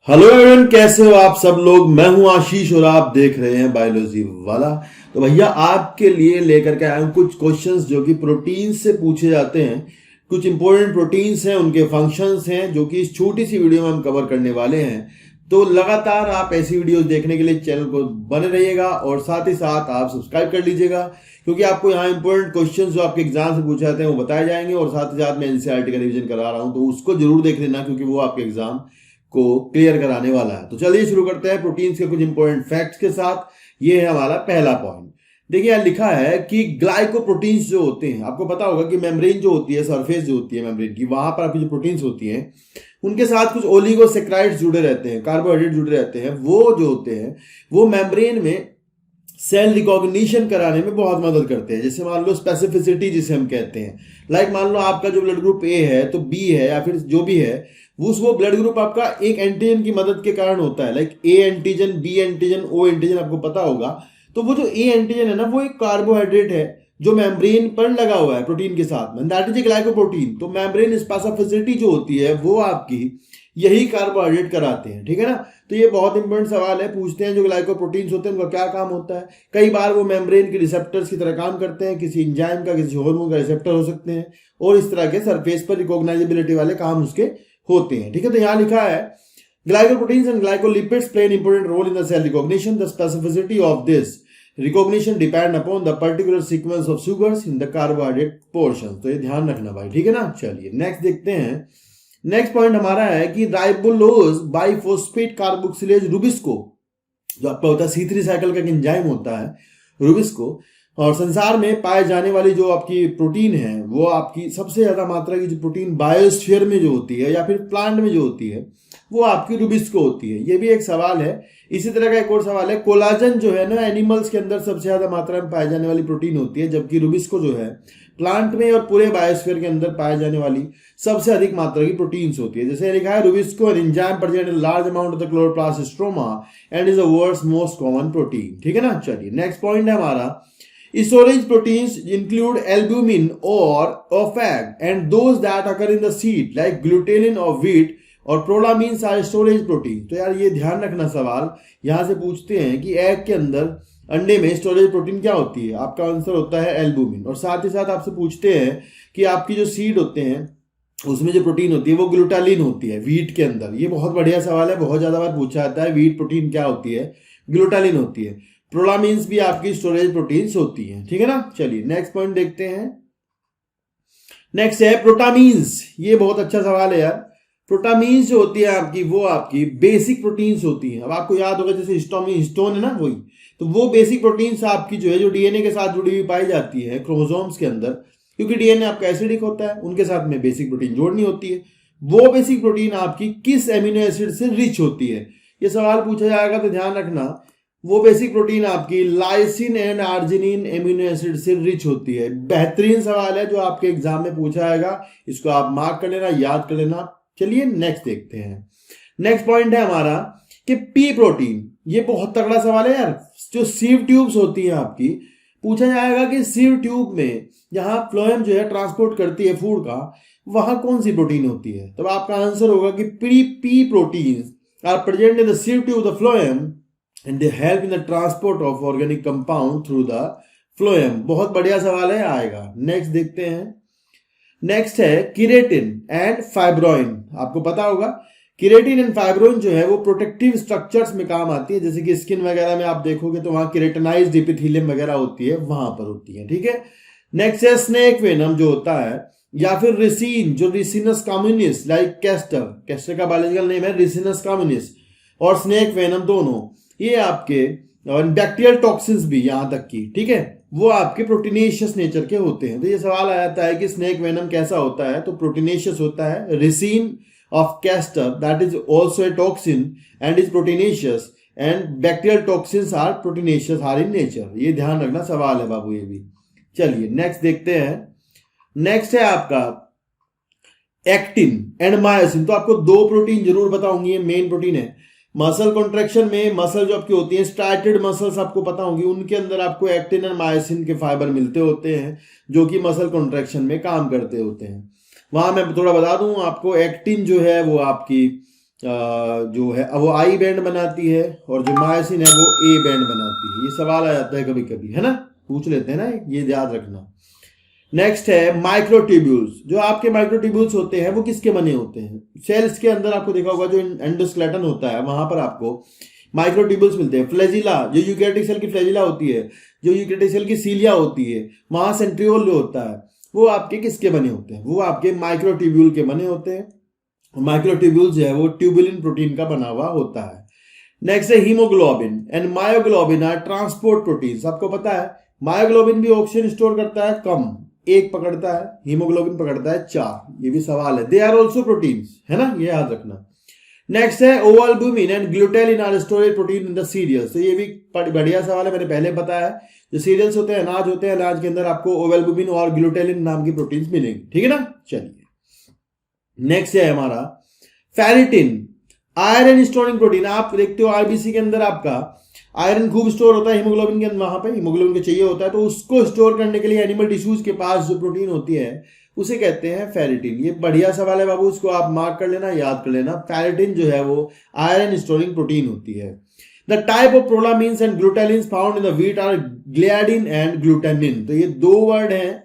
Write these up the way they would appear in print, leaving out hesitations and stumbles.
Hello everyone, कैसे हो आप सब लोग। मैं हूं आशीष और आप देख रहे हैं बायोलॉजी वाला। तो भैया आपके लिए लेकर के आया हूं कुछ क्वेश्चंस जो कि प्रोटीन से पूछे जाते हैं। कुछ इंपॉर्टेंट प्रोटीन्स हैं, उनके फंक्शंस हैं जो कि इस छोटी सी वीडियो में हम कवर करने वाले हैं। तो लगातार आप ऐसी वीडियोस देखने के लिए चैनल को बने रहिएगा और साथ ही साथ आप सब्सक्राइब कर लीजिएगा, क्योंकि आपको यहाँ इंपॉर्टेंट क्वेश्चंस जो आपके एग्जाम से पूछे जाते हैं वो बताए जाएंगे। और साथ ही साथ मैं एनसीईआरटी का रिवीजन करा रहा हूँ, तो उसको जरूर देख लेना, क्योंकि वो आपके एग्जाम को क्लियर कराने वाला है। तो चलिए शुरू करते हैं प्रोटीन्स के कुछ इंपॉर्टेंट फैक्ट्स के साथ। ये है हमारा पहला पॉइंट। देखिए यहाँ लिखा है कि ग्लाइकोप्रोटीन्स जो होते हैं, आपको पता होगा कि मेम्ब्रेन जो होती है, सरफेस जो होती है मेम्ब्रेन की, वहां पर आपकी जो प्रोटीन्स होती हैं उनके साथ कुछ ओलिगोसेक्राइड्स जुड़े रहते हैं, कार्बोहाइड्रेट जुड़े रहते हैं। वो जो होते हैं वो मेम्ब्रेन में सेल रिकॉग्निशन कराने में बहुत मदद करते हैं। जैसे मान लो स्पेसिफिसिटी जिसे हम कहते हैं, लाइक मान लो आपका जो ब्लड ग्रुप ए है तो बी है या फिर जो भी है, वो ब्लड ग्रुप आपका एक एंटीजन की मदद के कारण होता है। Like A antigen, B antigen, O antigen, आपको पता होगा। तो वो जो ए एंटीजन है ना, वो एक कार्बोहाइड्रेट है जो मेम्ब्रेन पर लगा हुआ है प्रोटीन के साथ में, दैट इज ए ग्लाइकोप्रोटीन। तो मेम्ब्रेन स्पेसिफिसिटी जो होती है वो आपकी यही कार्बोहाइड्रेट कराते हैं, ठीक है ना। तो ये बहुत इंपॉर्टेंट सवाल है, पूछते हैं जो ग्लाइकोप्रोटीन्स होते हैं उनका क्या काम होता है। कई बार वो मेम्ब्रेन के रिसेप्टर्स की तरह काम करते हैं, किसी एंजाइम का, किसी हार्मोन का रिसेप्टर हो सकते हैं, और इस तरह के सरफेस पर रिकॉग्नाइजेबिलिटी वाले काम उसके होते हैं, ठीक है। तो यहाँ लिखा है glycoproteins and glycolipids play an important role in the cell recognition. The specificity of this recognition depend upon the particular sequence of sugars in the carbohydrate portion. तो ये ध्यान रखना भाई, ठीक है ना। चलिए नेक्स्ट देखते हैं। नेक्स्ट पॉइंट हमारा है कि राइबोलोज बाइफॉस्फेट कार्बोक्सिलेज रुबिस्को, जो आपका होता है C3 साइकिल का एंजाइम होता है रुबिस्को, और संसार में पाए जाने वाली जो आपकी प्रोटीन है वो आपकी सबसे ज्यादा मात्रा की जो प्रोटीन बायोस्फीयर में जो होती है या फिर प्लांट में जो होती है वो आपकी रुबिस्को होती है। ये भी एक सवाल है। इसी तरह का एक और सवाल है, कोलाजन जो है ना एनिमल्स के अंदर सबसे ज्यादा मात्रा में पाई जाने वाली प्रोटीन होती है, जबकि रुबिस्को जो है प्लांट में और पूरे बायोस्फीयर के अंदर पाए जाने वाली सबसे अधिक मात्रा की प्रोटीन्स होती है। जैसे लिखा है rubisco an enzyme present in large amount of the chloroplast stroma and is the world's most common protein, ठीक है ना। चलिए नेक्स्ट पॉइंट है हमारा, storage proteins include albumin or OFAG and those that occur in the seed like glutenin or wheat और प्रोलामीन्स are storage protein. तो यार ये ध्यान रखना सवाल यहां से पूछते हैं कि एग के अंदर, अंडे में स्टोरेज प्रोटीन क्या होती है, आपका आंसर होता है एल्बुमिन। और साथ ही साथ आपसे पूछते हैं कि आपकी जो सीड होते हैं उसमें जो प्रोटीन होती है वो ग्लूटालिन होती है व्हीट के अंदर। ये बहुत बढ़िया सवाल है, बहुत ज्यादा बार पूछा जाता है। व्हीट प्रोटीन क्या होती है, ग्लूटालिन होती है। प्रोलामीन्स भी आपकी स्टोरेज प्रोटीन्स होती हैं, ठीक है ना। चलिए नेक्स्ट पॉइंट देखते हैं। नेक्स्ट है प्रोटामीन्स। ये बहुत अच्छा सवाल है यार। प्रोटामीन्स जो होती है आपकी वो आपकी बेसिक प्रोटीन्स होती हैं। अब आपको याद होगा जैसे हिस्टोन है ना, वही तो वो बेसिक प्रोटीन्स आपकी जो है जो डीएनए के साथ जुड़ी हुई पाई जाती है क्रोमोसोम्स के अंदर, क्योंकि डीएनए आपका एसिडिक होता है, उनके साथ में बेसिक प्रोटीन जोड़नी होती है। वो बेसिक प्रोटीन आपकी किस एमिनो एसिड से रिच होती है, ये सवाल पूछा जाएगा, तो ध्यान रखना। वो बेसिक प्रोटीन आपकी lysine and arginine amino acid से रिच होती है। बेहतरीन सवाल है जो आपके एग्जाम में पूछा जाएगा, इसको आप मार्क कर लेना, याद कर लेना। चलिए नेक्स्ट देखते हैं। नेक्स्ट पॉइंट है हमारा कि पी प्रोटीन। ये बहुत तगड़ा सवाल है यार। जो सीव ट्यूब्स होती हैं आपकी, पूछा जाएगा कि सीव ट्यूब में जहां फ्लोएम जो है ट्रांसपोर्ट करती है फूड का, वहां कौन सी प्रोटीन होती है। तो आपका आंसर होगा कि P protein are present in the sieve tube the phloem and they help in the transport of organic compound through the phloem। बहुत बढ़िया सवाल है, आएगा। नेक्स्ट देखते हैं। नेक्स्ट है किरेटिन एंड फाइब्रोइन। आपको पता होगा किरेटिन एंड फाइब्रोइन जो है वो प्रोटेक्टिव स्ट्रक्चर्स में काम आती है। जैसे कि स्किन वगैरह में आप देखोगे तो वहां किरेटिनाइज्ड एपिथेलियम वगैरह होती है, वहां पर होती है, ठीक है। नेक्स्ट है स्नेक वेनम जो होता है, या फिर रिसिन जो रिसिनस कम्युनिस, लाइक कैस्टर का बायोलॉजिकल नेम है रिसिनस कम्युनिस, और स्नेक वेनम दोनों ये आपके बैक्टीरियल टॉक्सिन्स भी यहां तक की, ठीक है, वो आपके प्रोटीनेशियस नेचर के होते हैं। तो ये सवाल आ जाता है कि स्नेक वेनम कैसा होता है, तो प्रोटीनेशियस होता है। Ricin of castor that is also a toxin and is proteinaceous, and bacterial toxins are proteinaceous are in nature. ये ध्यान रखना सवाल है बाबू, ये भी। चलिए नेक्स्ट देखते हैं। नेक्स्ट है आपका एक्टिन एंड मायोसिन। तो आपको दो प्रोटीन जरूर बताऊंगी, ये मेन प्रोटीन है। मसल कॉन्ट्रैक्शन में मसल जो आपकी होती है स्ट्राइटेड मसल्स आपको पता होंगी, उनके अंदर आपको एक्टिन और मायोसिन के फाइबर मिलते होते हैं जो कि मसल कॉन्ट्रैक्शन में काम करते होते हैं। वहां मैं थोड़ा बता दूं आपको, एक्टिन जो है वो आपकी जो है वो आई बैंड बनाती है और जो मायोसिन है वो ए बैंड बनाती है। ये सवाल आ जाता है कभी कभी, है ना, पूछ लेते हैं ना, ये याद रखना। नेक्स्ट है माइक्रोट्यूब्यूल्स। जो आपके माइक्रोट्यूब्यूल्स होते हैं वो किसके बने होते हैं? सेल्स के अंदर आपको देखा होगा जो एंडोस्केलेटन होता है वहां पर आपको माइक्रोट्यूब्यूल्स मिलते हैं। फ्लैजिला, जो यूकैरियोटिक सेल की फ्लैजिला होती है, जो यूकैरियोटिक सेल की सीलिया होती है, वहां सेंट्रियोल जो होता है वो आपके किसके बने होते हैं? वो आपके माइक्रोट्यूब्यूल के बने होते हैं। माइक्रोट्यूब्यूल जो है वो ट्यूबुलिन प्रोटीन का बना हुआ होता है। नेक्स्ट है haemoglobin and myoglobin are transport proteins. आपको पता है मायोग्लोबिन भी ऑक्सीजन स्टोर करता है कम, 1 पकड़ता है, हीमोग्लोबिन पकड़ता है 4। ये भी सवाल है। दे आर ऑल्सो प्रोटीन्स, है ना, ये याद रखना। नेक्स्ट है ovalbumin and glutelin are storage protein in the cereals. तो ये भी बढ़िया सवाल है, मैंने पहले बताया है। जो सीरियल्स होते हैं, अनाज होते हैं, अनाज के अंदर आपको ओवल्ब्यूमिन और ग्लूटेलिन नाम की प्रोटीन्स मिलेंगी, ठीक है ना। चलिए नेक्स्ट है हमारा फेरिटिन, आयरन स्टोरिंग प्रोटीन। आप देखते हो आरबीसी के अंदर आपका आयरन खूब स्टोर होता है हीमोग्लोबिन के अंदर, वहां पे हीमोग्लोबिन को चाहिए होता है, तो उसको स्टोर करने के लिए एनिमल टिश्यूज के पास जो प्रोटीन होती है उसे कहते हैं फेरिटिन। ये बढ़िया सवाल है बाबू, इसको आप मार्क कर लेना, याद कर लेना। फेरिटिन जो है वो आयरन स्टोरिंग प्रोटीन होती है। The type of prolamins and glutelins found in the wheat are gliadin and glutamine. तो ये 2 वर्ड हैं।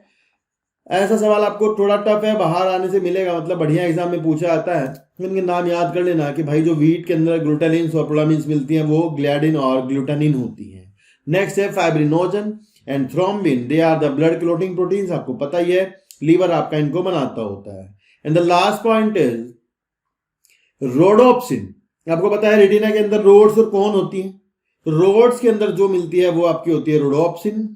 ऐसा सवाल आपको थोड़ा टफ है, बाहर आने से मिलेगा, मतलब बढ़िया एग्जाम में पूछा आता है। इनके नाम याद कर लेना कि भाई जो व्हीट के अंदर ग्लूटालिन्स और प्रोलामीन्स मिलती हैं वो ग्लियाडिन और ग्लूटानिन होती हैं। नेक्स्ट है fibrinogen and thrombin, they are the blood clotting proteins. आपको पता ही है लीवर आपका इनको बनाता होता है। And the last point is rhodopsin. आपको पता है रेटिना के अंदर रोड्स और कोन होती हैं, तो रोड्स के अंदर जो मिलती है वो आपकी होती है रोडोप्सिन,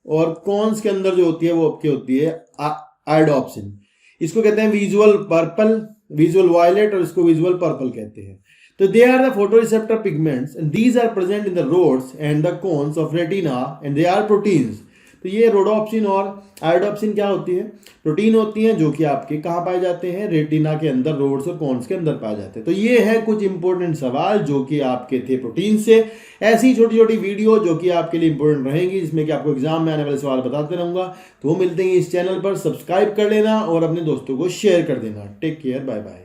और कॉन्स के अंदर जो होती है वो आपकी होती है आयोडोप्सिन। इसको कहते हैं विजुअल पर्पल, विजुअल वायलेट, और इसको विजुअल पर्पल कहते हैं। तो they are the photoreceptor pigments and these are present in the rods and the cones of retina and they are proteins. तो ये रोडोप्सिन और आयोडोप्सिन क्या होती है? प्रोटीन होती हैं जो कि आपके कहाँ पाए जाते हैं? रेटिना के अंदर, रोड्स और कॉन्स के अंदर पाए जाते हैं। तो ये है कुछ इंपॉर्टेंट सवाल जो कि आपके थे प्रोटीन से। ऐसी छोटी छोटी वीडियो जो कि आपके लिए इंपॉर्टेंट रहेंगी, जिसमें कि आपको एग्जाम में आने वाले सवाल बताते रहूंगा। तो वो मिलते हैं इस चैनल पर, सब्सक्राइब कर लेना और अपने दोस्तों को शेयर कर देना। Take care, bye bye.